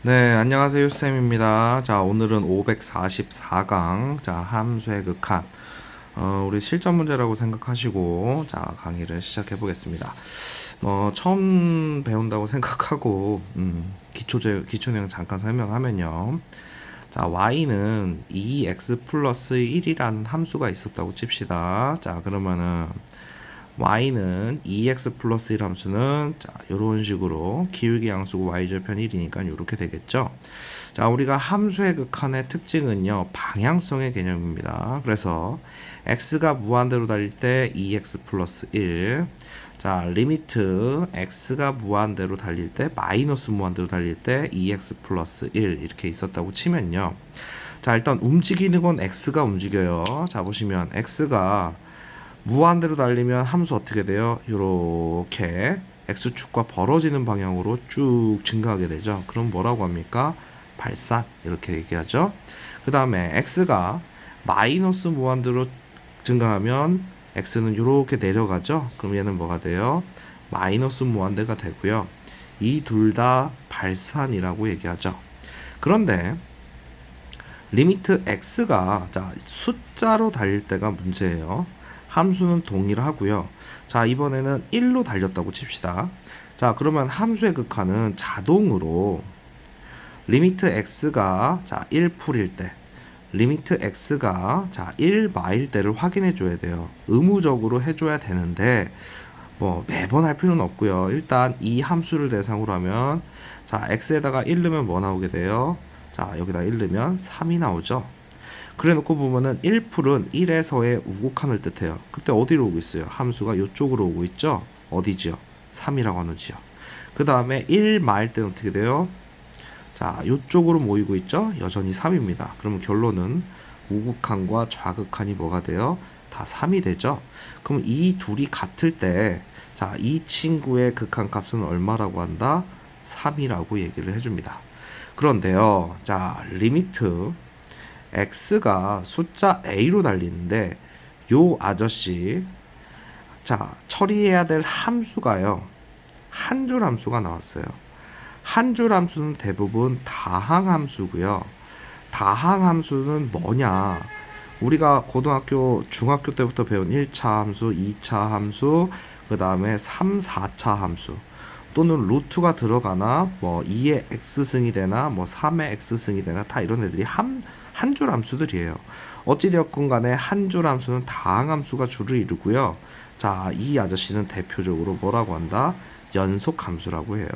네, 안녕하세요. 쌤입니다. 자, 오늘은 544강, 자, 함수의 극한. 우리 실전 문제라고 생각하시고, 자, 강의를 시작해 보겠습니다. 처음 배운다고 생각하고, 기초 내용 잠깐 설명하면요. 자, y는 2x 플러스 1이라는 함수가 있었다고 칩시다. 자, 그러면은, y는 2x 플러스 1 함수는 자, 이런 식으로 기울기 양수고 y절편 1이니까 이렇게 되겠죠. 자, 우리가 함수의 극한의 특징은요, 방향성의 개념입니다. 그래서 x가 무한대로 달릴 때 2x 플러스 1. 자, 리미트 x가 무한대로 달릴 때 마이너스 무한대로 달릴 때 2x 플러스 1 이렇게 있었다고 치면요. 자, 일단 움직이는 건 x가 움직여요. 자, 보시면 x가 무한대로 달리면 함수 어떻게 돼요? 이렇게 x축과 벌어지는 방향으로 쭉 증가하게 되죠. 그럼 뭐라고 합니까? 발산 이렇게 얘기하죠. 그 다음에 x가 마이너스 무한대로 증가하면 x는 이렇게 내려가죠. 그럼 얘는 뭐가 돼요? 마이너스 무한대가 되고요. 이 둘 다 발산이라고 얘기하죠. 그런데 리미트 x가 자 숫자로 달릴 때가 문제예요. 함수는 동일하고요. 자, 이번에는 1로 달렸다고 칩시다. 자, 그러면 함수의 극한은 자동으로 리미트 x가 자 1풀일 때, 리미트 x가 자 1마일 때를 확인해 줘야 돼요. 의무적으로 해줘야 되는데 뭐 매번 할 필요는 없고요. 일단 이 함수를 대상으로 하면 자 x에다가 1 넣으면 뭐 나오게 돼요? 자, 여기다 1 넣으면 3이 나오죠. 그래 놓고 보면은 1풀은 1에서의 우곡한을 뜻해요. 그때 어디로 오고 있어요? 함수가 이쪽으로 오고 있죠? 어디지요? 3이라고 하는지요. 그 다음에 1 마일 때는 어떻게 돼요? 자, 이쪽으로 모이고 있죠? 여전히 3입니다. 그러면 결론은 우극한과 좌극한이 뭐가 돼요? 다 3이 되죠? 그럼 이 둘이 같을 때, 자, 이 친구의 극한 값은 얼마라고 한다? 3이라고 얘기를 해줍니다. 그런데요, 자, 리미트 x가 숫자 a로 달리는데 요 아저씨 자 처리해야 될 함수가요 한 줄 함수가 나왔어요. 한 줄 함수는 대부분 다항 함수고요. 다항 함수는 뭐냐, 우리가 고등학교 중학교 때부터 배운 1차 함수 2차 함수 그 다음에 3, 4차 함수 또는 루트가 들어가나 뭐 2의 x승이 되나 뭐 3의 x승이 되나 다 이런 애들이 한 줄 함수들이에요. 어찌되었건 간에 한 줄 함수는 다항 함수가 주를 이루고요. 자, 이 아저씨는 대표적으로 뭐라고 한다? 연속 함수라고 해요.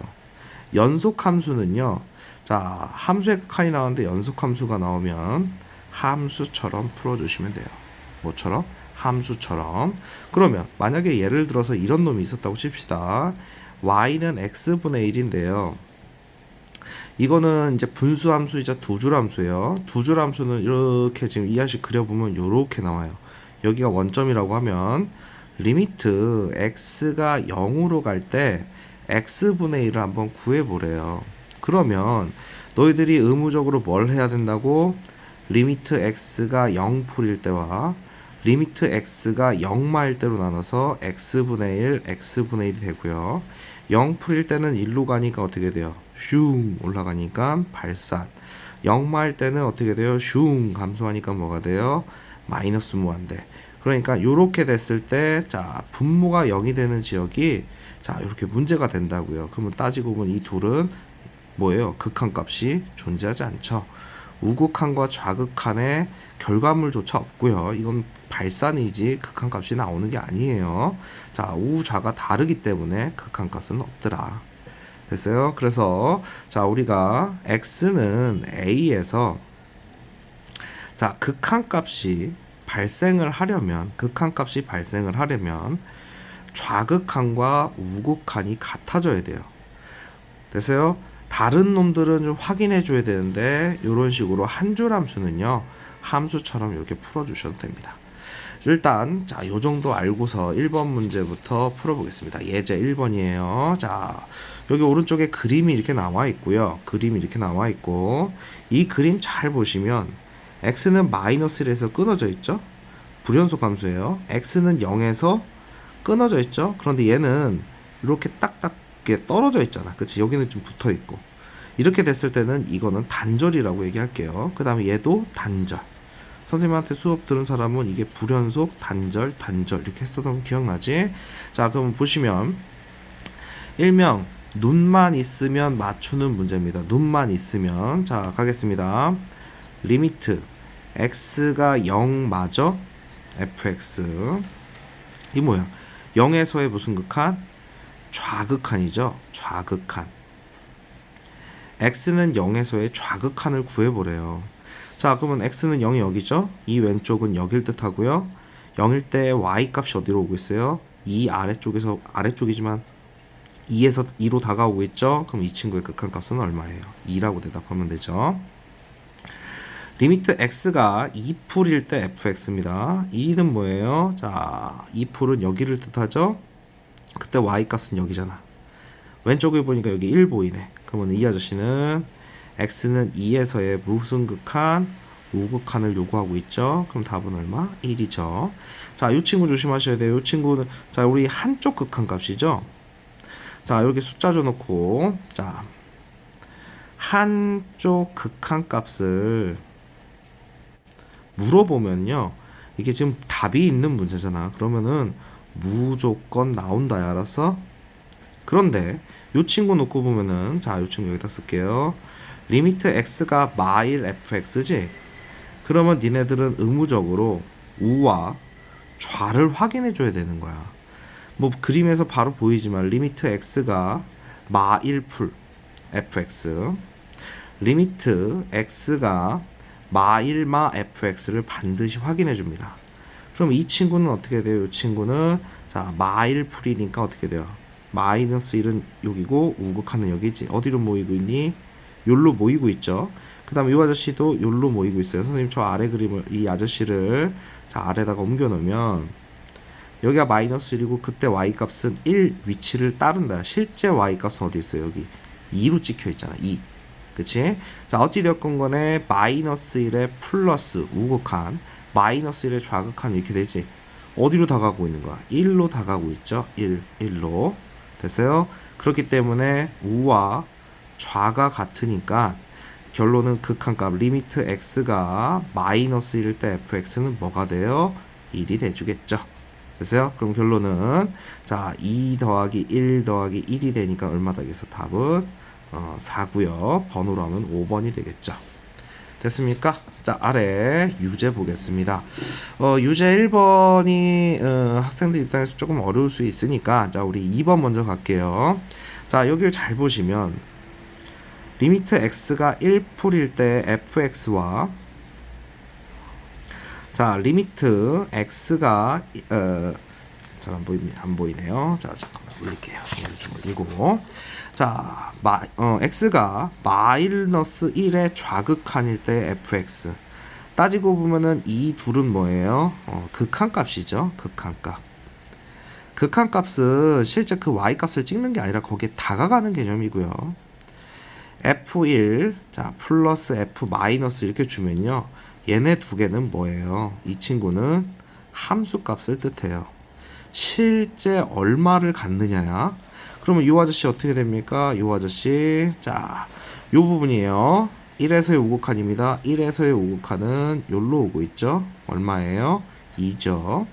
연속 함수는요. 자, 함수의 극한이 나오는데 연속 함수가 나오면 함수처럼 풀어주시면 돼요. 뭐처럼? 함수처럼. 그러면 만약에 예를 들어서 이런 놈이 있었다고 칩시다. y는 x분의 1인데요. 이거는 이제 분수 함수이자 두 줄 함수예요. 두 줄 함수는 이렇게 지금 이하씩 그려보면 이렇게 나와요. 여기가 원점이라고 하면 리미트 x가 0으로 갈 때 x분의 1을 한번 구해보래요. 그러면 너희들이 의무적으로 뭘 해야 된다고? 리미트 x가 0풀일 때와 리미트 x가 0마일 때로 나눠서 x분의 1, x분의 1이 되고요. 0풀일 때는 1로 가니까 어떻게 돼요? 슝 올라가니까 발산. 0마일 때는 어떻게 돼요? 슝 감소하니까 뭐가 돼요? 마이너스 무한대. 그러니까 요렇게 됐을 때 자 분모가 0이 되는 지역이 자 이렇게 문제가 된다고요. 그러면 따지고 보면 이 둘은 뭐예요? 극한값이 존재하지 않죠. 우극한과 좌극한의 결과물조차 없고요. 이건 발산이지 극한값이 나오는 게 아니에요. 자, 우좌가 다르기 때문에 극한값은 없더라. 됐어요? 그래서 자 우리가 x는 a에서 자 극한값이 발생을 하려면 좌극한과 우극한이 같아져야 돼요. 됐어요? 다른 놈들은 좀 확인해 줘야 되는데 이런 식으로 한 줄 함수는요 함수처럼 이렇게 풀어 주셔도 됩니다. 일단 자 요 정도 알고서 1번 문제부터 풀어보겠습니다. 예제 1번이에요. 자 여기 오른쪽에 그림이 이렇게 나와 있고요. 그림이 이렇게 나와 있고 이 그림 잘 보시면 x는 마이너스 1에서 끊어져 있죠. 불연속 함수예요. x는 0에서 끊어져 있죠. 그런데 얘는 이렇게 딱딱 떨어져 있잖아. 그치? 여기는 좀 붙어 있고 이렇게 됐을 때는 이거는 단절이라고 얘기할게요. 그 다음에 얘도 단절. 선생님한테 수업 들은 사람은 이게 불연속, 단절, 단절 이렇게 했었던 거 기억나지? 자, 그럼 보시면 일명 눈만 있으면 맞추는 문제입니다. 눈만 있으면. 자, 가겠습니다. 리미트 x가 0 맞아? fx 이 뭐야? 0에서의 무슨 극한? 좌극한이죠. 좌극한. x는 0에서의 좌극한을 구해보래요. 자, 그러면 x는 0이 여기죠? 이 왼쪽은 여길 뜻하고요. 0일 때 y 값이 어디로 오고 있어요? 이 아래쪽에서, 아래쪽이지만 2에서 2로 다가오고 있죠? 그럼 이 친구의 극한값은 얼마예요? 2라고 대답하면 되죠. 리미트 x가 2풀일 때 fx입니다. 2는 뭐예요? 자, 2풀은 여기를 뜻하죠? 그때 y값은 여기잖아. 왼쪽에 보니까 여기 1 보이네. 그러면 이 아저씨는 x는 2에서의 무슨 극한? 우극한을 요구하고 있죠. 그럼 답은 얼마? 1이죠. 자, 이 친구 조심하셔야 돼요. 이 친구는 자, 우리 한쪽 극한 값이죠. 자, 이렇게 숫자 줘놓고 자, 한쪽 극한 값을 물어보면요, 이게 지금 답이 있는 문제잖아. 그러면은 무조건 나온다. 알았어? 그런데 이 친구 놓고 보면은, 자, 이 친구 여기다 쓸게요. 리미트 x가 마일 fx지? 그러면 니네들은 의무적으로 우와 좌를 확인해 줘야 되는 거야. 뭐 그림에서 바로 보이지만 리미트 x가 마일풀 fx, 리미트 x가 마일마 fx를 반드시 확인해 줍니다. 그럼 이 친구는 어떻게 돼요? 이 친구는 자, 마일풀이니까 어떻게 돼요? 마이너스 1은 여기고 우극한은 여기지. 어디로 모이고 있니? 요로 모이고 있죠. 그 다음에 이 아저씨도 요로 모이고 있어요. 선생님 저 아래 그림을, 이 아저씨를 자, 아래다가 옮겨 놓으면 여기가 마이너스 1이고 그때 y값은 1 위치를 따른다. 실제 y값은 어디 있어요? 여기 2로 찍혀 있잖아. 2. 그치? 자, 어찌되었건 간에 마이너스 1에 플러스 우극한, 마이너스 1에 좌극한 이렇게 되지. 어디로 다가가고 있는 거야? 1로 다가가고 있죠. 1로. 됐어요? 그렇기 때문에 우와 좌가 같으니까 결론은 극한값 리미트 x가 마이너스 1일 때 fx는 뭐가 돼요? 1이 돼주겠죠. 됐어요? 그럼 결론은 자, 2 더하기 1 더하기 1이 되니까 얼마 되겠어? 답은 4고요. 번호로 하면 5번이 되겠죠. 됐습니까? 자, 아래 유제 보겠습니다. 유제 1번이 학생들 입장에서 조금 어려울 수 있으니까 자, 우리 2번 먼저 갈게요. 자, 여기를 잘 보시면 리미트 x가 1풀일 때 fx와 자, 리미트 x가 잘 안 보이네요. 자, 잠깐만 올릴게요. 좀 올리고 자, x가 마이너스 1의 좌극한일 때 fx. 따지고 보면은 이 둘은 뭐예요? 극한값이죠. 극한값. 극한값은 실제 그 y값을 찍는 게 아니라 거기에 다가가는 개념이고요. f1 자, 플러스 f 마이너스 이렇게 주면요, 얘네 두 개는 뭐예요? 이 친구는 함수값을 뜻해요. 실제 얼마를 갖느냐야. 그러면 이 아저씨 어떻게 됩니까? 이 아저씨 자, 요 부분이에요. 1에서의 우극한입니다. 1에서의 우극한은 요로 오고 있죠. 얼마예요? 2죠.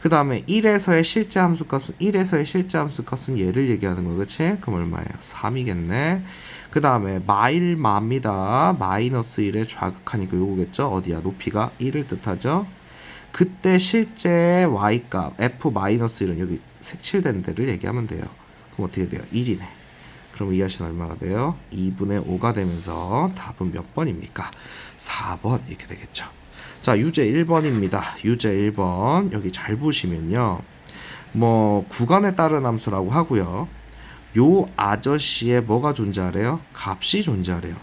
그 다음에 1에서의 실제 함수값은, 1에서의 실제 함수값은 얘를 얘기하는 거, 그치? 그럼 얼마예요? 3이겠네. 그 다음에 마일마입니다. 마이너스 1의 좌극하니까 요거겠죠? 어디야? 높이가 1을 뜻하죠? 그때 실제 y값 f-1은 여기 색칠된 데를 얘기하면 돼요. 그럼 어떻게 돼요? 1이네. 그럼 이 아저씨는 얼마가 돼요? 2분의 5가 되면서 답은 몇 번입니까? 4번 이렇게 되겠죠. 자, 유제 1번입니다. 유제 1번 여기 잘 보시면요, 뭐 구간에 따른 함수라고 하고요, 요 아저씨의 뭐가 존재하래요? 값이 존재하래요.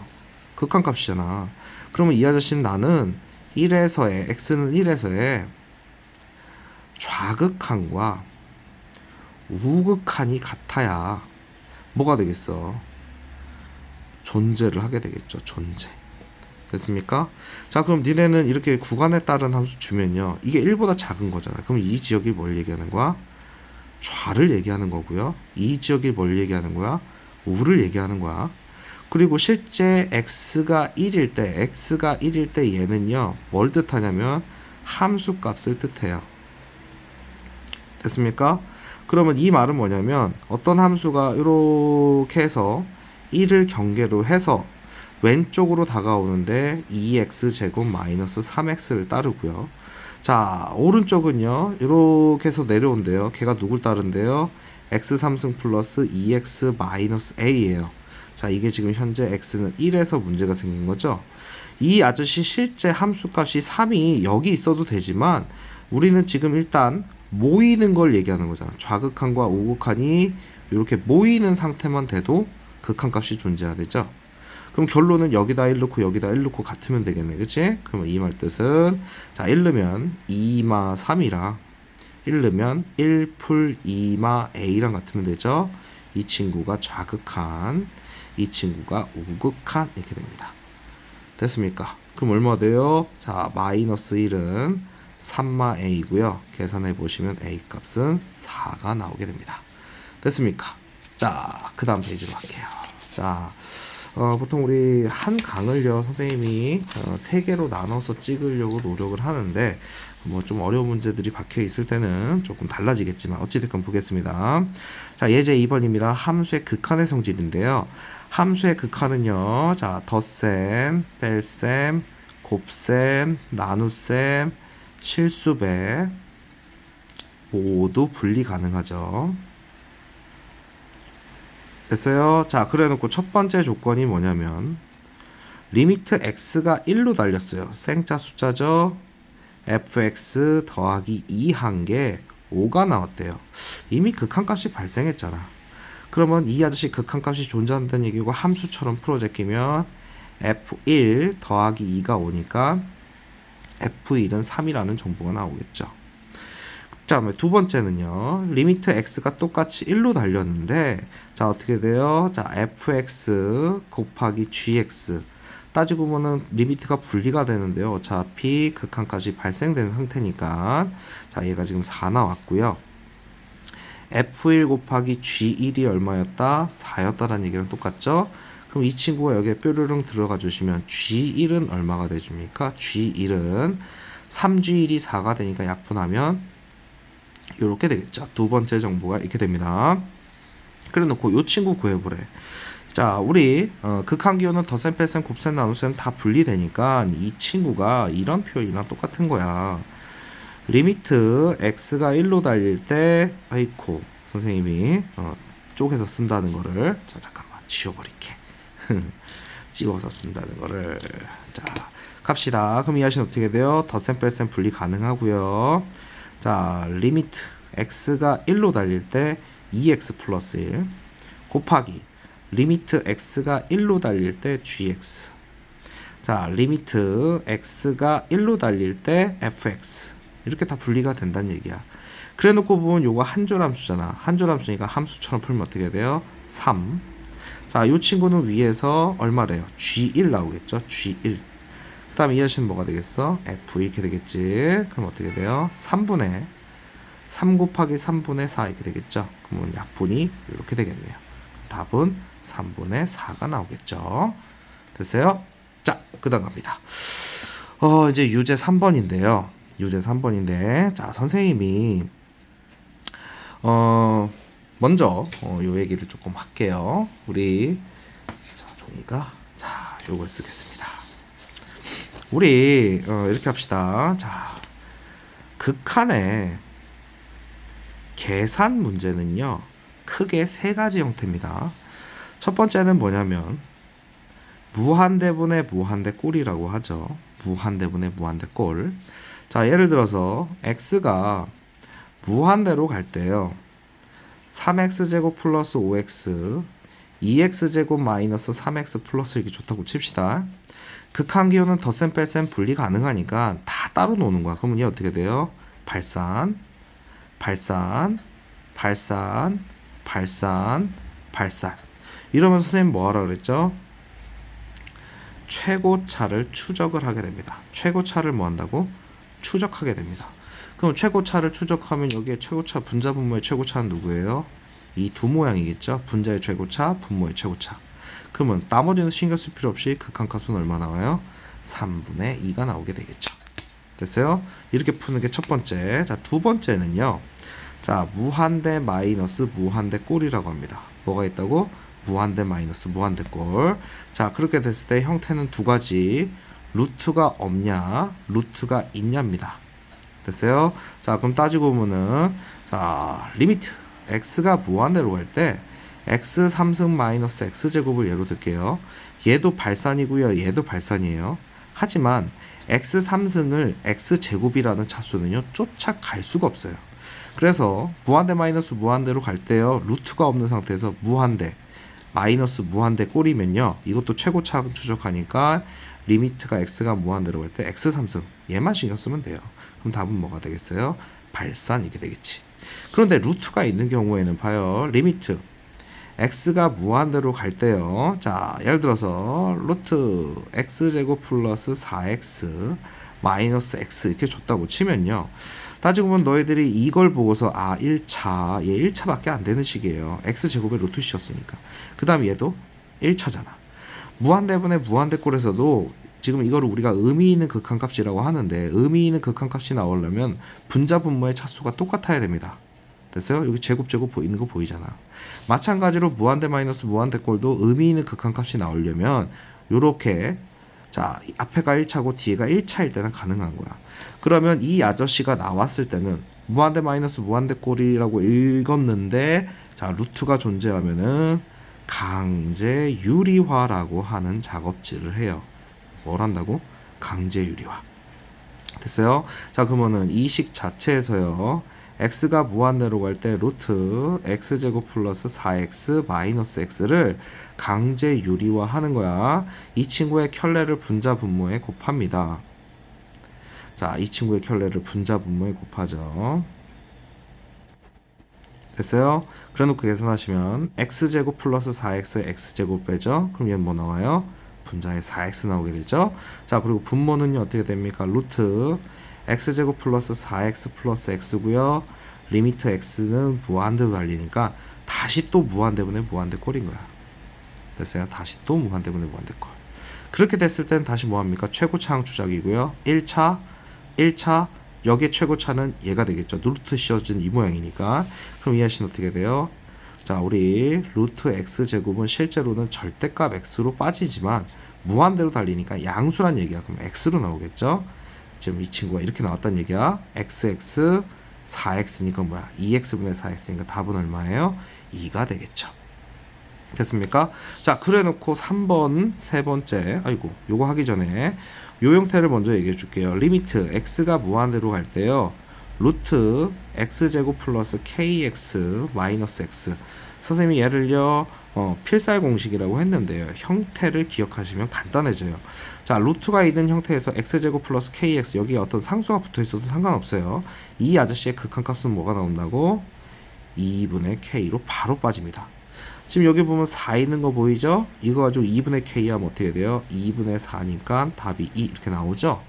극한값이잖아. 그러면 이 아저씨는 나는 1에서의 x는 1에서의 좌극한과 우극한이 같아야 뭐가 되겠어? 존재를 하게 되겠죠. 존재. 됐습니까? 자, 그럼 니네는 이렇게 구간에 따른 함수 주면요, 이게 1보다 작은 거잖아. 그럼 이 지역이 뭘 얘기하는 거야? 좌를 얘기하는 거고요. 이 지역이 뭘 얘기하는 거야? 우를 얘기하는 거야. 그리고 실제 x가 1일 때 얘는요 뭘 뜻하냐면 함수 값을 뜻해요. 됐습니까? 그러면 이 말은 뭐냐면 어떤 함수가 이렇게 해서 1을 경계로 해서 왼쪽으로 다가오는데 2x제곱 마이너스 3x를 따르고요. 자, 오른쪽은요 이렇게 해서 내려온대요. 걔가 누굴 따른대요? x3승 플러스 2x 마이너스 a예요. 자, 이게 지금 현재 x는 1에서 문제가 생긴 거죠. 이 아저씨 실제 함수값이 3이 여기 있어도 되지만 우리는 지금 일단 모이는 걸 얘기하는 거잖아. 좌극한과 우극한이 이렇게 모이는 상태만 돼도 극한값이 존재하되죠. 그럼 결론은 여기다 1 넣고 여기다 1 넣고 같으면 되겠네. 그치? 그러면 이 말 뜻은 자 1 넣으면 2마 3이랑 1 넣으면 1풀 2마 a랑 같으면 되죠. 이 친구가 좌극한, 이 친구가 우극한 이렇게 됩니다. 됐습니까? 그럼 얼마 돼요? 자 마이너스 1은 3마 a고요. 계산해 보시면 a 값은 4가 나오게 됩니다. 됐습니까? 자, 그 다음 페이지로 갈게요. 자, 보통 우리 한 강을요 선생님이 3개로 나눠서 찍으려고 노력을 하는데 뭐 좀 어려운 문제들이 박혀 있을 때는 조금 달라지겠지만 어찌됐건 보겠습니다. 자, 예제 2번입니다. 함수의 극한의 성질인데요. 함수의 극한은요, 자, 덧셈, 뺄셈, 곱셈, 나눗셈, 실수배 모두 분리 가능하죠. 됐어요? 자, 그래 놓고 첫 번째 조건이 뭐냐면 리미트 x가 1로 달렸어요. 생짜 숫자죠. fx 더하기 2 한 게 5가 나왔대요. 이미 극한값이 발생했잖아. 그러면 이 아저씨 극한값이 존재한다는 얘기고 함수처럼 풀어 제끼면 f1 더하기 2가 오니까 f1은 3이라는 정보가 나오겠죠. 자, 두 번째는요. 리미트 x가 똑같이 1로 달렸는데 자, 어떻게 돼요? 자, fx 곱하기 gx 따지고 보면 리미트가 분리가 되는데요. 어차피 극한값이 발생된 상태니까 자, 얘가 지금 4 나왔고요. f1 곱하기 g1이 얼마였다? 4였다라는 얘기랑 똑같죠? 그럼 이 친구가 여기에 뾰로롱 들어가 주시면 g1은 얼마가 되줍니까? g1은 3g1이 4가 되니까 약분하면 이렇게 되겠죠. 두 번째 정보가 이렇게 됩니다. 그래 놓고 이 친구 구해보래. 자, 우리 극한기호는 덧셈, 뺄셈, 곱셈, 나눗셈 다 분리되니까 이 친구가 이런 표현이랑 똑같은 거야. 리미트 x가 1로 달릴 때 아이코 선생님이 쪼개서 쓴다는 거를 자, 잠깐만 지워버릴게. 찍어서 쓴다는 거를 자, 갑시다. 그럼 이 아저씨는 어떻게 돼요? 덧셈, 뺄셈 분리 가능하고요. 자, 리미트 x가 1로 달릴 때 2x 플러스 1 곱하기 리미트 x가 1로 달릴 때 gx. 자, 리미트 x가 1로 달릴 때 fx. 이렇게 다 분리가 된다는 얘기야. 그래 놓고 보면 요거 한줄 함수잖아. 한줄 함수니까 함수처럼 풀면 어떻게 돼요? 3. 자, 요 친구는 위에서 얼마래요? g1 나오겠죠? g1. 그 다음에 이 아저씨는 뭐가 되겠어? f 이렇게 되겠지. 그럼 어떻게 돼요? 3분의 3 곱하기 3분의 4 이렇게 되겠죠. 그러면 약분이 이렇게 되겠네요. 답은 3분의 4가 나오겠죠. 됐어요? 자, 그 다음 갑니다. 이제 유제 3번인데요. 유제 3번인데, 자, 선생님이, 먼저, 요 얘기를 조금 할게요. 우리, 자, 종이가, 자, 요걸 쓰겠습니다. 우리, 이렇게 합시다. 자, 극한의 계산 문제는요, 크게 세 가지 형태입니다. 첫 번째는 뭐냐면 무한대분의 무한대꼴이라고 하죠. 무한대분의 무한대꼴. 자, 예를 들어서 x가 무한대로 갈 때요. 3x제곱 플러스 5x 2x제곱 마이너스 3x 플러스 이렇게 좋다고 칩시다. 극한기호는 덧셈 뺄셈 분리 가능하니까 다 따로 노는 거야. 그러면 얘 어떻게 돼요? 발산, 발산, 발산, 발산, 발산. 이러면 선생님 뭐 하라 그랬죠? 최고차를 추적을 하게 됩니다. 최고차를 뭐 한다고? 추적하게 됩니다. 그럼 최고차를 추적하면 여기에 최고차, 분자 분모의 최고차는 누구예요? 이 두 모양이겠죠? 분자의 최고차, 분모의 최고차. 그러면 나머지는 신경 쓸 필요 없이 극한값은 얼마 나와요? 3분의 2가 나오게 되겠죠. 됐어요? 이렇게 푸는 게 첫 번째. 자, 두 번째는요. 자, 무한대 마이너스 무한대 꼴이라고 합니다. 뭐가 있다고? 무한대 마이너스 무한대 꼴. 자, 그렇게 됐을 때 형태는 두 가지. 루트가 없냐, 루트가 있냐입니다. 됐어요? 자, 그럼 따지고 보면은, 자, 리미트 x가 무한대로 갈 때 x 3승 마이너스 x제곱을 예로 들게요. 얘도 발산이고요, 얘도 발산이에요. 하지만 x 3승을 x제곱이라는 차수는요 쫓아갈 수가 없어요. 그래서 무한대 마이너스 무한대로 갈 때요, 루트가 없는 상태에서 무한대 마이너스 무한대 꼴이면요, 이것도 최고차 추적하니까 리미트가 x가 무한대로 갈 때 x 3승 얘만 신경 쓰면 돼요. 그럼 답은 뭐가 되겠어요? 발산 이게 되겠지. 그런데 루트가 있는 경우에는 봐요, 리미트 x가 무한대로 갈 때요, 자, 예를 들어서 루트 x제곱 플러스 4x 마이너스 x 이렇게 줬다고 치면요, 따지고 보면 너희들이 이걸 보고서 1차, 얘 1차밖에 안 되는 식이에요. x제곱에 루트 씌웠으니까. 그 다음 얘도 1차잖아. 무한대분의 무한대꼴에서도 지금 이거를 우리가 의미 있는 극한값이라고 하는데, 의미 있는 극한값이 나오려면 분자 분모의 차수가 똑같아야 됩니다. 됐어요? 여기 제곱 보이는 거 보이잖아. 마찬가지로 무한대 마이너스 무한대꼴도 의미 있는 극한값이 나오려면 요렇게, 자, 앞에가 1차고 뒤에가 1차일 때는 가능한 거야. 그러면 이 아저씨가 나왔을 때는 무한대 마이너스 무한대꼴이라고 읽었는데, 자, 루트가 존재하면은 강제 유리화라고 하는 작업질을 해요. 뭘 한다고? 강제 유리화. 됐어요? 자, 그러면은 이 식 자체에서요, x가 무한대로 갈 때 루트 x제곱 플러스 4x 마이너스 x를 강제 유리화 하는 거야. 이 친구의 켤레를 분자 분모에 곱합니다. 자, 이 친구의 켤레를 분자 분모에 곱하죠. 됐어요? 그래 놓고 계산하시면 x제곱 플러스 4x x제곱 빼죠. 그럼 얘는 뭐 나와요? 분자에 4x 나오게 되죠. 자, 그리고 분모는요 어떻게 됩니까? 루트 x제곱 플러스 4x 플러스 x고요. 리미트 x는 무한대로 달리니까 다시 또 무한대분의 무한대꼴인 거야. 됐어요? 다시 또 무한대분의 무한대꼴. 그렇게 됐을 땐 다시 뭐합니까? 최고차항 추적이고요. 1차 여기에 최고차는 얘가 되겠죠. 루트 씌워진 이 모양이니까. 그럼 이 아저씨는 어떻게 돼요? 자, 우리 루트 x제곱은 실제로는 절대값 x로 빠지지만 무한대로 달리니까 양수란 얘기야. 그럼 x로 나오겠죠. 지금 이 친구가 이렇게 나왔다는 얘기야. xx 4x니까 뭐야? 2x분의 4x니까 답은 얼마예요? 2가 되겠죠. 됐습니까? 자, 그래 놓고 3번 세 번째, 아이고, 요거 하기 전에 요 형태를 먼저 얘기해 줄게요. 리미트 x가 무한대로 갈 때요, 루트 x제곱 플러스 kx 마이너스 x. 선생님이 얘를요 필살 공식이라고 했는데요, 형태를 기억하시면 간단해져요. 자, 루트가 있는 형태에서 x제곱 플러스 kx, 여기에 어떤 상수가 붙어 있어도 상관없어요. 이 아저씨의 극한값은 뭐가 나온다고? 2분의 k로 바로 빠집니다. 지금 여기 보면 4 있는 거 보이죠? 이거 가지고 2분의 k 하면 어떻게 돼요? 2분의 4니까 답이 2 이렇게 나오죠?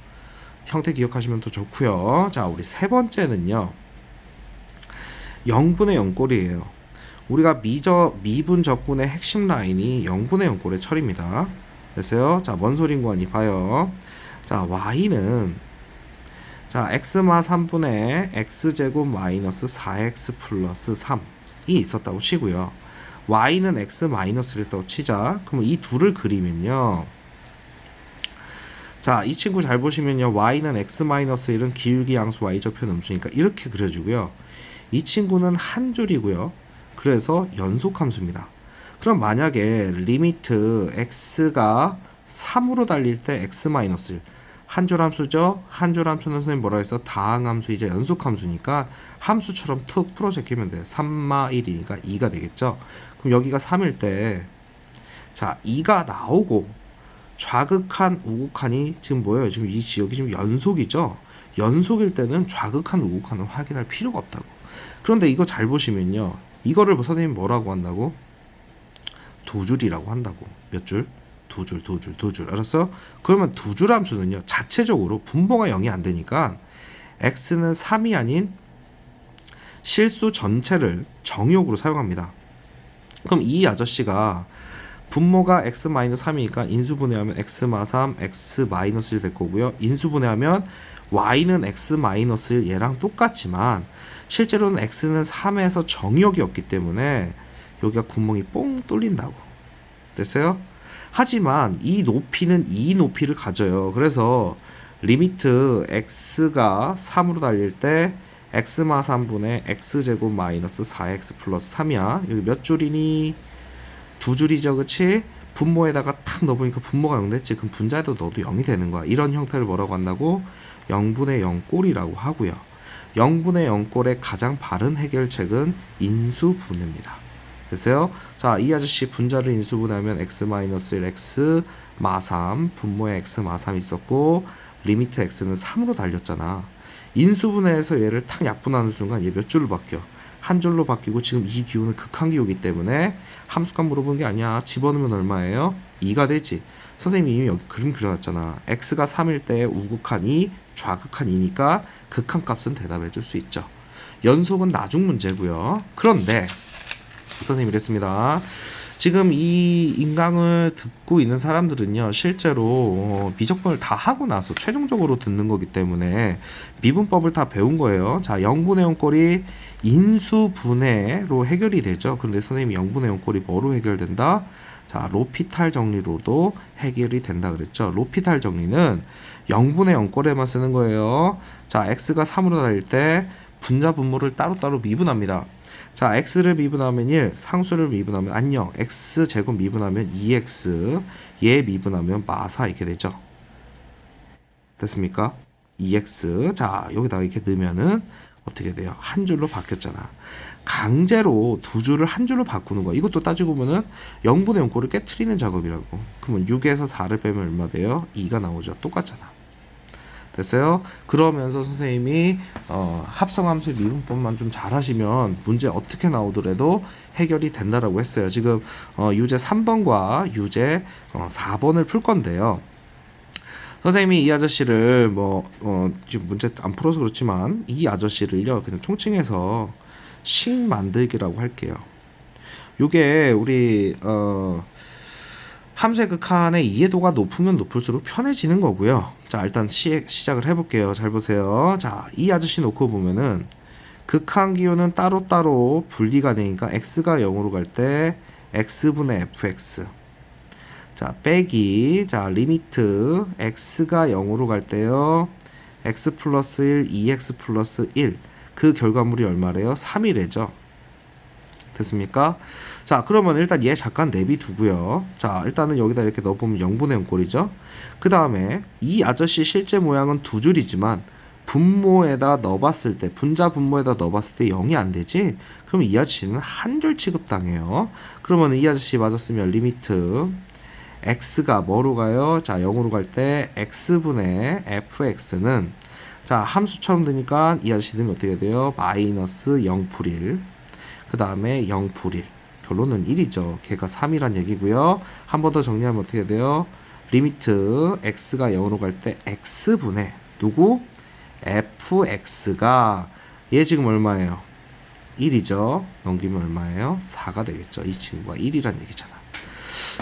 형태 기억하시면 더 좋고요. 자, 우리 세 번째는요, 0분의 0꼴이에요. 우리가 미분 적분의 핵심 라인이 0분의 0꼴의 철입니다. 됐어요? 자, 뭔 소린 거니? 봐요. 자, y는, 자, x마 3분의 x제곱 마이너스 4x 플러스 3이 있었다고 치고요. y는 x 마이너스를 했다고 치자. 그러면 이 둘을 그리면요, 자, 이 친구 잘 보시면요, y는 x 마이너스 1은 기울기 양수 y좌표 음수니까 이렇게 그려주고요. 이 친구는 한 줄이고요. 그래서 연속함수입니다. 그럼 만약에 리미트 x가 3으로 달릴 때 x 마이너스 1, 한 줄 함수죠? 한 줄 함수는 선생님 뭐라 했어? 다항함수이자 연속함수니까 함수처럼 툭 풀어 제끼면 돼요. 3마 1이니까 2가 되겠죠? 그럼 여기가 3일 때, 자, 2가 나오고 좌극한 우극한이 지금 뭐예요? 지금 이 지역이 지금 연속이죠? 연속일 때는 좌극한 우극한을 확인할 필요가 없다고. 그런데 이거 잘 보시면요, 이거를 선생님 뭐라고 한다고? 두 줄이라고 한다고. 몇 줄? 두 줄. 알았어? 그러면 두 줄 함수는요, 자체적으로 분모가 0이 안 되니까 x는 3이 아닌 실수 전체를 정의역으로 사용합니다. 그럼 이 아저씨가 분모가 x-3이니까 인수분해하면 x-3, x-1 될 거고요. 인수분해하면 y는 x-1 얘랑 똑같지만 실제로는 x는 3에서 정의역이었기 때문에 여기가 구멍이 뽕 뚫린다고. 됐어요? 하지만 이 높이는 이 높이를 가져요. 그래서 리미트 x가 3으로 달릴 때 x-3분의 x제곱 마이너스 4x 플러스 3이야. 여기 몇 줄이니? 두 줄이죠, 그치? 분모에다가 탁 넣어보니까 분모가 0 됐지. 그럼 분자에도 넣어도 0이 되는 거야. 이런 형태를 뭐라고 한다고? 0분의 0꼴이라고 하고요. 0분의 0꼴의 가장 바른 해결책은 인수분해입니다. 됐어요? 자, 이 아저씨 분자를 인수분해하면 x-1, x 마3, 분모에 x 마3 있었고 리미트 x는 3으로 달렸잖아. 인수분해해서 얘를 탁 약분하는 순간 얘 몇 줄로 바뀌어? 한 줄로 바뀌고 지금 이 기호는 극한기호이기 때문에 함수값 물어보는 게 아니야. 집어넣으면 얼마예요? 2가 되지. 선생님이 이미 여기 그림 그려놨잖아. x가 3일 때 우극한 2, 좌극한 2니까 극한값은 대답해 줄 수 있죠. 연속은 나중 문제고요. 그런데 선생님이 이랬습니다. 지금 이 인강을 듣고 있는 사람들은요, 실제로 미적분을 다 하고 나서 최종적으로 듣는 거기 때문에 미분법을 다 배운 거예요. 자, 0분의 0꼴이 인수분해로 해결이 되죠. 그런데 선생님이 0분의 0꼴이 뭐로 해결된다? 자, 로피탈 정리로도 해결이 된다 그랬죠. 로피탈 정리는 0분의 0꼴에만 쓰는 거예요. 자, x가 3으로 달릴 때 분자 분모를 따로따로 미분합니다. 자, x를 미분하면 1, 상수를 미분하면 안녕, x제곱 미분하면 2x, 얘 미분하면 마4 이렇게 되죠. 됐습니까? 2x. 자, 여기다가 이렇게 넣으면은 어떻게 돼요? 한 줄로 바뀌었잖아. 강제로 두 줄을 한 줄로 바꾸는 거야. 이것도 따지고 보면은 0분의 0꼴을 깨트리는 작업이라고. 그러면 6에서 4를 빼면 얼마 돼요? 2가 나오죠. 똑같잖아. 됐어요? 그러면서 선생님이 합성함수 미분법만 좀 잘하시면 문제 어떻게 나오더라도 해결이 된다라고 했어요. 지금 유제 3번과 유제 4번을 풀 건데요. 선생님이 이 아저씨를 지금 문제 안 풀어서 그렇지만 이 아저씨를요 그냥 총칭해서 식 만들기라고 할게요. 요게 우리 함수의 극한의 이해도가 높으면 높을수록 편해지는 거고요. 자, 일단 시작을 해볼게요. 잘 보세요. 자, 이 아저씨 놓고 보면은 극한 기호는 따로따로 분리가 되니까 x가 0으로 갈 때 x분의 fx. 자, 빼기. 자, 리미트 x가 0으로 갈 때요. x 플러스 1, 2x 플러스 1. 그 결과물이 얼마래요? 3이래죠. 됐습니까? 자, 그러면 일단 얘 잠깐 내비두고요. 자, 일단은 여기다 이렇게 넣어보면 0분의 0꼴이죠. 그 다음에 이 아저씨 실제 모양은 두 줄이지만 분모에다 넣어봤을 때, 분자 분모에다 넣어봤을 때 0이 안 되지? 그럼 이 아저씨는 한 줄 취급당해요. 그러면 이 아저씨 맞았으면 리미트 x가 뭐로 가요? 자, 0으로 갈 때 x분의 fx는 자, 함수처럼 되니까 이 아저씨 되면 어떻게 돼요? 마이너스 0풀1. 그 다음에 0풀1. 결론은 1이죠. 걔가 3이란 얘기고요. 한 번 더 정리하면 어떻게 돼요? 리미트 x가 0으로 갈 때 x분의 누구? fx가 얘 지금 얼마예요? 1이죠. 넘기면 얼마예요? 4가 되겠죠. 이 친구가 1이란 얘기잖아.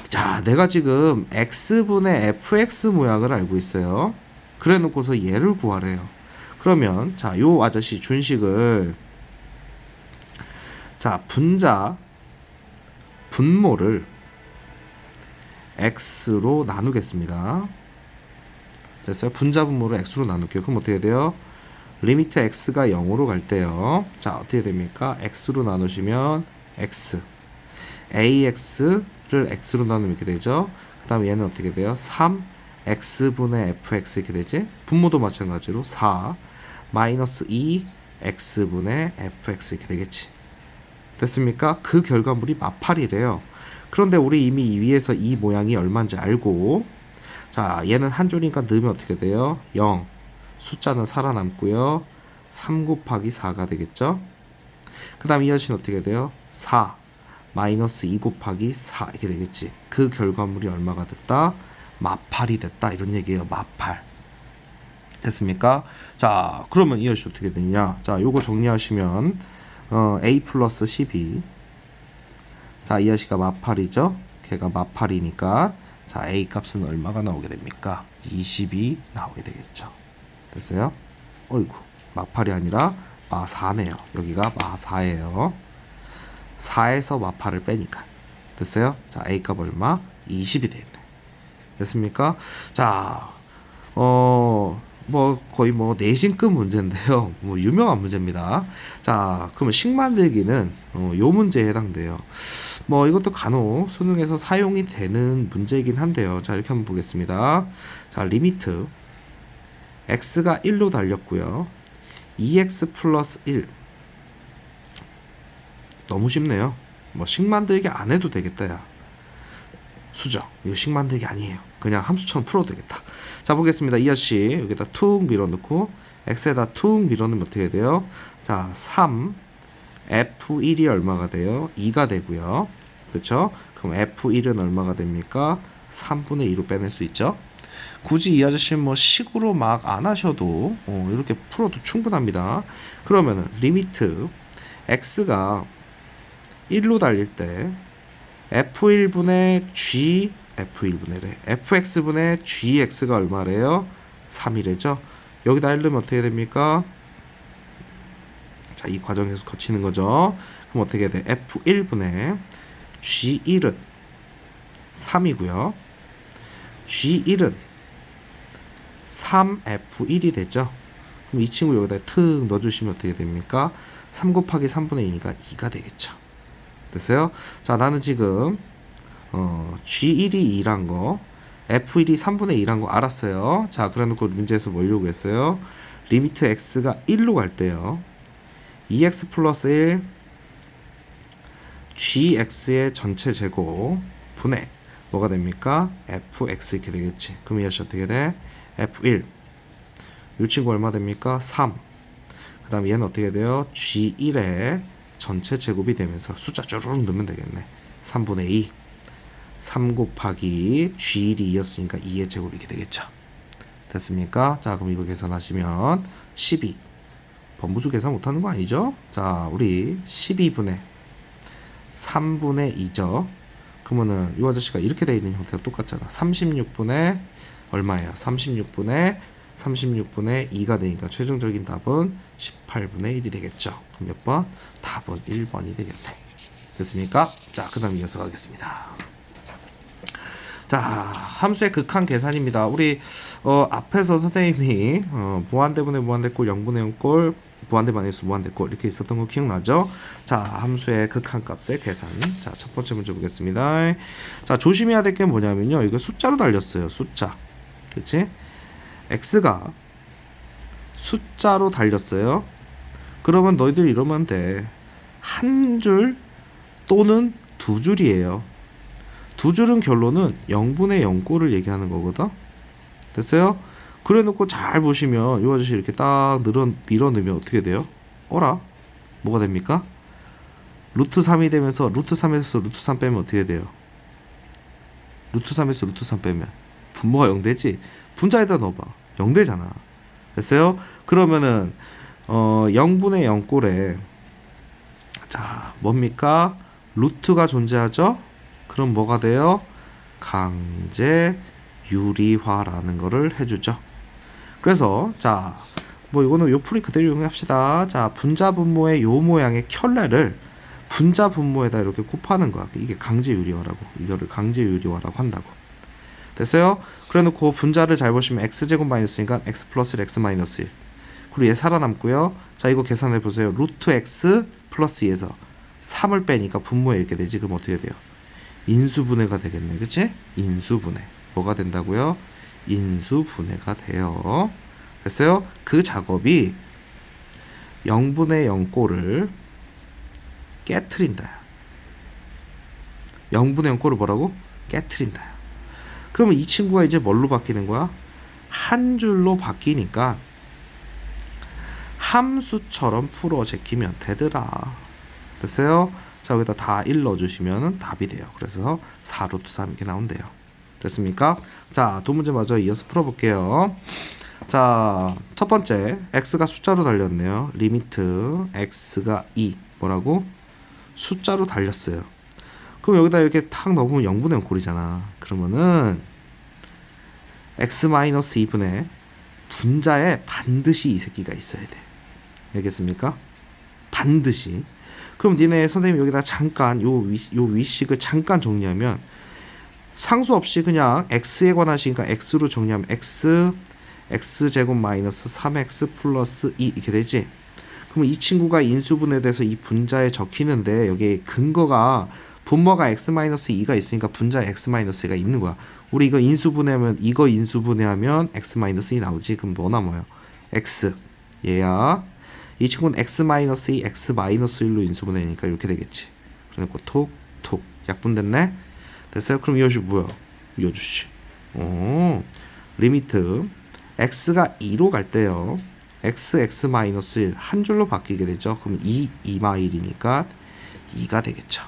자, 내가 지금 x분의 fx 모양을 알고 있어요. 그래 놓고서 얘를 구하래요. 그러면 자, 요 아저씨 준식을 자, 분모를 x로 나누겠습니다. 됐어요? 분자 분모를 x로 나눌게요. 그럼 어떻게 돼요? 리미트 x가 0으로 갈 때요. 자, 어떻게 됩니까? x로 나누시면 x. ax를 x로 나누면 이렇게 되죠. 그 다음에 얘는 어떻게 돼요? 3 x분의 fx 이렇게 되지? 분모도 마찬가지로 4 마이너스 2 x분의 fx 이렇게 되겠지. 됐습니까? 그 결과물이 마팔이래요. 그런데 우리 이미 이 위에서 이 모양이 얼마인지 알고, 자, 얘는 한 줄이니까 넣으면 어떻게 돼요? 0. 숫자는 살아남고요. 3 곱하기 4가 되겠죠? 그 다음 이 아저씨는 어떻게 돼요? 4 마이너스 2 곱하기 4 이렇게 되겠지. 그 결과물이 얼마가 됐다? 마팔이 됐다. 이런 얘기예요. 마팔. 됐습니까? 자, 그러면 이 아저씨 어떻게 되냐? 자, 요거 정리하시면 a 플러스 12. 자, 이 아저씨가 마팔이죠? 걔가 마팔이니까 자 A 값은 얼마가 나오게 됩니까? 20이 나오게 되겠죠. 됐어요? 어이구 마팔이 아니라 마4네요. 여기가 마4예요. 4에서 마8을 빼니까 됐어요? 자 A 값 얼마? 20이 되겠네. 됐습니까? 자 뭐 거의 뭐 내신급 문제인데요. 뭐 유명한 문제입니다. 자, 그러면 식 만들기는 요 문제에 해당돼요. 뭐 이것도 간혹 수능에서 사용이 되는 문제이긴 한데요. 자, 이렇게 한번 보겠습니다. 자, 리미트 x가 1로 달렸고요. 2x 플러스 1 너무 쉽네요. 뭐 식 만들기 안 해도 되겠다 야. 수정 이거 식 만들기 아니에요. 그냥 함수처럼 풀어도 되겠다. 자 보겠습니다. 이 아저씨 여기다 툭 밀어넣고 x에다 툭 밀어넣으면 어떻게 돼요? 자 3 f1이 얼마가 돼요? 2가 되고요. 그렇죠? 그럼 f1은 얼마가 됩니까? 3분의 2로 빼낼 수 있죠. 굳이 이 아저씨는 뭐 식으로 막 안 하셔도 이렇게 풀어도 충분합니다. 그러면은 리미트 x가 1로 달릴 때 f1분의 g f1분의 fx분의 gx가 얼마래요? 3이래죠. 여기다 1 넣으면 어떻게 됩니까? 자, 이 과정에서 거치는 거죠. 그럼 어떻게 돼? f1분의 g1은 3이고요. g1은 3f1이 되죠. 그럼 이 친구 여기다 툭 넣어주시면 어떻게 됩니까? 3 곱하기 3분의 2니까 2가 되겠죠. 됐어요? 자, 나는 지금 G1이 2란 거, F1이 3분의 2란 거 알았어요. 자, 그래놓고 문제에서 뭘 요구했어요? 리미트 x가 1로 갈 때요. 2x 플러스 1 gx의 전체 제곱 분의 뭐가 됩니까? fx 이렇게 되겠지. 그럼 이것이 어떻게 돼? f1 이 친구 얼마 됩니까? 3. 그 다음 얘는 어떻게 돼요? g1의 전체 제곱이 되면서 숫자 쭈르륵 넣으면 되겠네. 3분의 2 3 곱하기 g1이 2였으니까 2의 제곱 이렇게 되겠죠. 됐습니까? 자, 그럼 이거 계산하시면 12 번부수 계산 못하는 거 아니죠? 자, 우리 12분의 3분의 2죠. 그러면은 이 아저씨가 이렇게 돼 있는 형태가 똑같잖아. 36분의 얼마예요? 36분의 2가 되니까 최종적인 답은 18분의 1이 되겠죠. 그럼 몇 번? 답은 1번이 되겠네. 됐습니까? 자, 그 다음 이어서 가겠습니다. 자, 함수의 극한 계산입니다. 우리 앞에서 선생님이 무한대분의 무한대꼴 0분의 0꼴 무한대 마이너스 무한대꼴 이렇게 있었던 거 기억나죠? 자, 함수의 극한 값의 계산. 자, 첫 번째 문제 보겠습니다. 자, 조심해야 될 게 뭐냐면요. 이거 숫자로 달렸어요. 숫자. 그치? x가 숫자로 달렸어요. 그러면 너희들 이러면 돼. 한 줄 또는 두 줄이에요. 두 줄은 결론은 0분의 0꼴을 얘기하는 거거든. 됐어요? 그래 놓고 잘 보시면 이 아저씨 이렇게 딱 밀어 넣으면 어떻게 돼요? 어라? 뭐가 됩니까? 루트 3이 되면서 루트 3에서 루트 3 빼면 어떻게 돼요? 루트 3에서 루트 3 빼면 분모가 0 되지? 분자에다 넣어봐. 0 되잖아. 됐어요? 그러면은 0분의 0꼴에 자 뭡니까? 루트가 존재하죠? 그럼 뭐가 돼요? 강제 유리화라는 거를 해주죠. 그래서 자 뭐 이거는 요 풀이 그대로 이용합시다. 자 분자 분모의 요 모양의 켤레를 분자 분모에다 이렇게 곱하는 거야. 이게 강제 유리화라고. 이거를 강제 유리화라고 한다고. 됐어요? 그래 놓고 분자를 잘 보시면 x제곱 마이너스니까 x 플러스 1 x 마이너스 1 그리고 얘 살아남고요. 자 이거 계산해 보세요. 루트 x 플러스 2에서 3을 빼니까 분모에 이렇게 되지. 그럼 어떻게 돼요? 인수분해가 되겠네. 그치? 인수분해. 뭐가 된다고요? 인수분해가 돼요. 됐어요? 그 작업이 0분의 0꼴을 깨트린다. 0분의 0꼴을 뭐라고? 깨트린다. 그러면 이 친구가 이제 뭘로 바뀌는 거야? 한 줄로 바뀌니까 함수처럼 풀어 제끼면 되더라. 됐어요? 자, 여기다 다 1 넣어주시면 답이 돼요. 그래서 4루트 3 이렇게 나온대요. 됐습니까? 자, 두 문제 마저 이어서 풀어볼게요. 자, 첫 번째 x가 숫자로 달렸네요. 리미트 x가 2 뭐라고? 숫자로 달렸어요. 그럼 여기다 이렇게 탁 넣으면 0분의 0 꼴이잖아. 그러면은 x-2분의 분자에 반드시 이 새끼가 있어야 돼. 알겠습니까? 반드시. 그럼 니네 선생님 여기다 잠깐 요 위식을 잠깐 정리하면 상수 없이 그냥 x에 관한 식이니까 x로 정리하면 x제곱 마이너스 3x 플러스 2 이렇게 되지. 그러면 이 친구가 인수분해에 대해서 이 분자에 적히는데 여기 근거가 분모가 x-2가 있으니까 분자에 x-2가 있는 거야. 우리 이거 인수분해하면 x-2 나오지. 그럼 뭐 남아요? x 얘야. 이 친구는 x-2 x-1로 인수분해니까 이렇게 되겠지. 그래놓고 톡 약분됐네. 됐어요? 그럼 이 아저씨 뭐야? 이 아저씨 리미트 x가 2로 갈 때요 x-1 한 줄로 바뀌게 되죠. 그럼 2-1이니까 2가 되겠죠.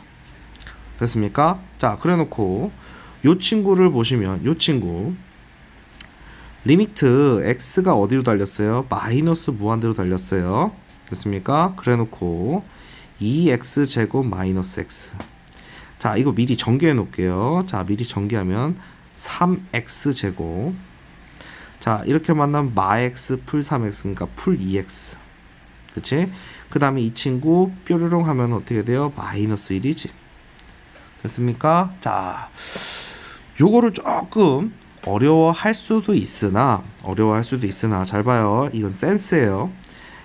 됐습니까? 자, 그래놓고 요 친구를 보시면 요 친구 리미트 x가 어디로 달렸어요? 마이너스 무한대로 달렸어요. 됐습니까? 그래놓고 2x제곱 마이너스 x. 자, 이거 미리 전개해 놓을게요. 자, 미리 전개하면 3x제곱. 자, 이렇게 만나면 마x 풀 3x, 그러니까 풀 2x. 그치? 그 다음에 이 친구 뾰로롱 하면 어떻게 돼요? 마이너스 1이지. 됐습니까? 자, 요거를 조금 어려워할 수도 있으나 잘 봐요. 이건 센스예요.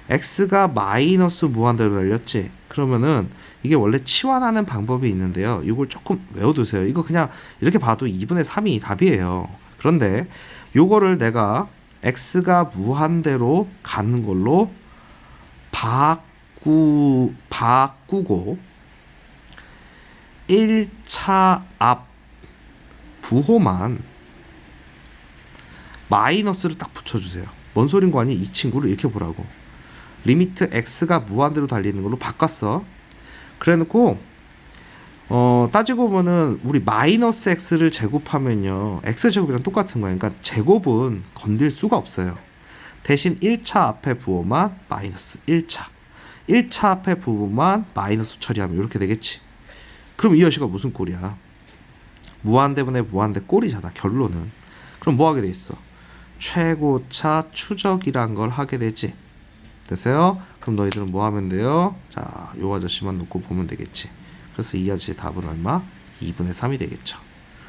x가 마이너스 무한대로 달렸지. 그러면은 이게 원래 치환하는 방법이 있는데요. 이걸 조금 외워두세요. 이거 그냥 이렇게 봐도 2분의 3이 답이에요. 그런데 요거를 내가 x가 무한대로 가는 걸로 바꾸고 1차 앞 부호만 마이너스를 딱 붙여주세요. 뭔 소린 거 아니? 이 친구를 이렇게 보라고. 리미트 x가 무한대로 달리는 걸로 바꿨어. 그래놓고 따지고 보면은 우리 마이너스 x를 제곱하면요 x제곱이랑 똑같은 거예요. 그러니까 제곱은 건들 수가 없어요. 대신 1차 앞에 부호만 마이너스 1차 앞에 부호만 마이너스 처리하면 이렇게 되겠지. 그럼 이 여시가 무슨 꼴이야? 무한대분의 무한대 꼴이잖아. 결론은. 그럼 뭐 하게 돼 있어? 최고차 추적이란 걸 하게 되지. 됐어요? 그럼 너희들은 뭐 하면 돼요? 자, 요 아저씨만 놓고 보면 되겠지. 그래서 이 아저씨 답은 얼마? 2분의 3이 되겠죠.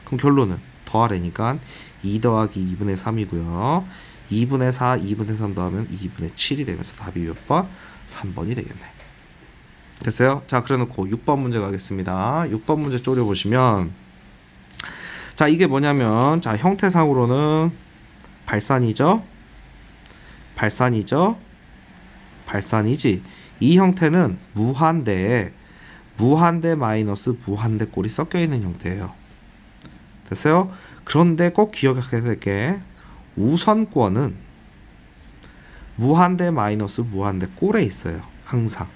그럼 결론은 더하래니까 2 더하기 2분의 3이고요. 2분의 4, 2분의 3 더하면 2분의 7이 되면서 답이 몇 번? 3번이 되겠네. 됐어요? 자, 그래놓고 6번 문제 가겠습니다. 6번 문제 쪼려보시면 자, 이게 뭐냐면 자, 형태상으로는 발산이죠? 발산이지. 이 형태는 무한대 마이너스 무한대 꼴이 섞여 있는 형태예요. 됐어요? 그런데 꼭 기억해야 될 게 우선권은 무한대 마이너스 무한대 꼴에 있어요. 항상.